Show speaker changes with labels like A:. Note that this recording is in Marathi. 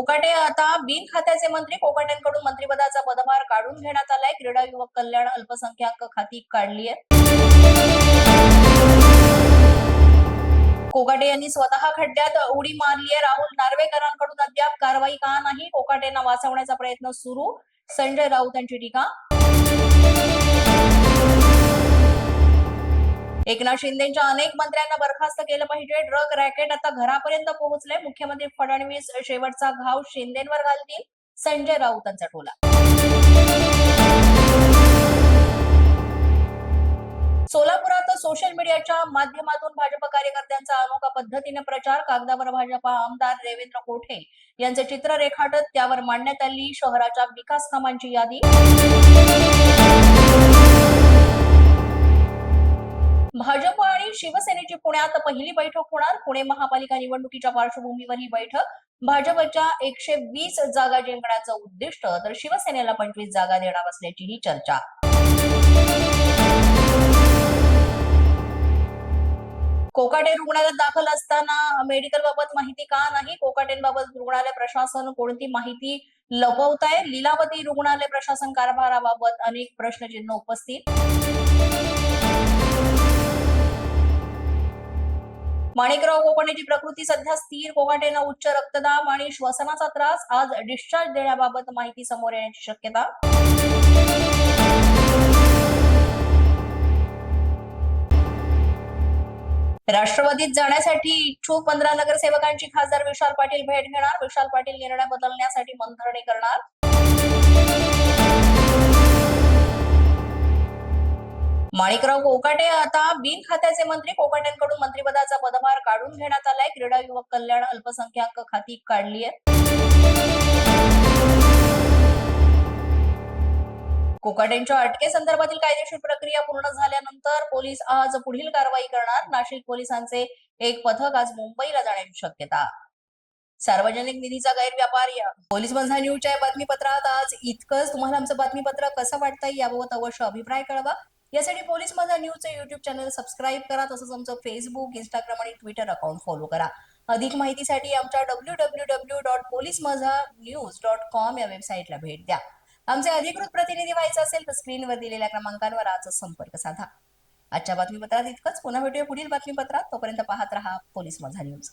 A: कोकाटे आता बिन खात्याचे मंत्री. कोकाटेंकडून मंत्रिपदाचा पदभार काढून घेण्यात आलाय. क्रीडा, युवक कल्याण, अल्पसंख्याक खाती काढली आहे. कोकाटे यांनी स्वतः खड्ड्यात उडी मारली आहे. राहुल नार्वेकरांकडून अद्याप कारवाई का नाही? कोकाटेंना वाचवण्याचा प्रयत्न सुरू. संजय राऊत यांची टीका. एकनाथ शिंदेच्या अनेक मंत्र्यांना बरखास्त केलं पाहिजे. ड्रग रॅकेट आता घरापर्यंत पोहोचले. मुख्यमंत्री फडणवीस शेवटचा घाव शिंदेंवर घालतील. संजय राऊतांचा टोला. सोलापुरात सोशल मीडियाच्या माध्यमातून भाजप कार्यकर्त्यांचा अनोखा पद्धतीने प्रचार. कागदावर भाजपा आमदार देवेंद्र कोठे यांचे चित्र रेखाटत त्यावर मांडण्यात आली शहराच्या विकास कामांची यादी. भाजप आणि शिवसेनेची पुण्यात पहिली बैठक होणार. पुणे महापालिका निवडणुकीच्या पार्श्वभूमीवर ही बैठक. भाजपच्या 120 जागा जिंकण्याचं उद्दिष्ट, तर शिवसेनेला 25 जागा देणार असल्याची ही चर्चा. कोकाटे रुग्णालयात दाखल असताना मेडिकल बाबत माहिती का नाही? कोकाटेंबाबत रुग्णालय प्रशासन कोणती माहिती लपवत आहे? लीलावती रुग्णालय प्रशासन कारभाराबाबत अनेक प्रश्नचिन्ह उपस्थित. माणिकराव कोकाटेची प्रकृती सध्या स्थिर. कोकाटेंना उच्च रक्तदाब आणि श्वसनाचा त्रास. आज डिस्चार्ज देण्याबाबत माहिती समोर येण्याची शक्यता. राष्ट्रवादीत जाण्यासाठी इच्छुक 15 नगरसेवकांची खासदार विशाल पाटील भेट घेणार. विशाल पाटील निर्णय बदलण्यासाठी मंथन करणार. माणिकराव कोकाटे आता बिन खात्याचे मंत्री. कोकाटेंकडून मंत्रिपदाचा पदभार काढून घेण्यात आलाय. क्रीडा, युवक कल्याण, अल्पसंख्याक खाती काढली आहे. कोकाटेंच्या अटकेसंदर्भातील कायदेशीर प्रक्रिया पूर्ण झाल्यानंतर पोलीस आज पुढील कारवाई करणार. नाशिक पोलिसांचे एक पथक आज मुंबईला जाण्याची शक्यता. सार्वजनिक निधीचा गैरव्यापार. या पोलीस माझा न्यूजच्या बातमीपत्रात आज इतकंच. तुम्हाला आमचं बातमीपत्र कसं वाटतंय याबाबत अवश्य अभिप्राय कळवा. यासाठी पोलीस माझा न्यूजचं युट्यूब चॅनल सबस्क्राईब करा. तसंच आमचं फेसबुक, इंस्टाग्राम आणि ट्विटर अकाउंट फॉलो करा. अधिक माहितीसाठी आमच्या www.policemazhanews.com या वेबसाईटला भेट द्या. आमचे अधिकृत प्रतिनिधी व्हायचे असेल तर स्क्रीनवर दिलेल्या क्रमांकांवर आजच संपर्क साधा. आजच्या बातमीपत्रात इतकंच. पुन्हा भेटूया पुढील बातमीपत्रात. तोपर्यंत पाहत रहा पोलीस माझा न्यूज.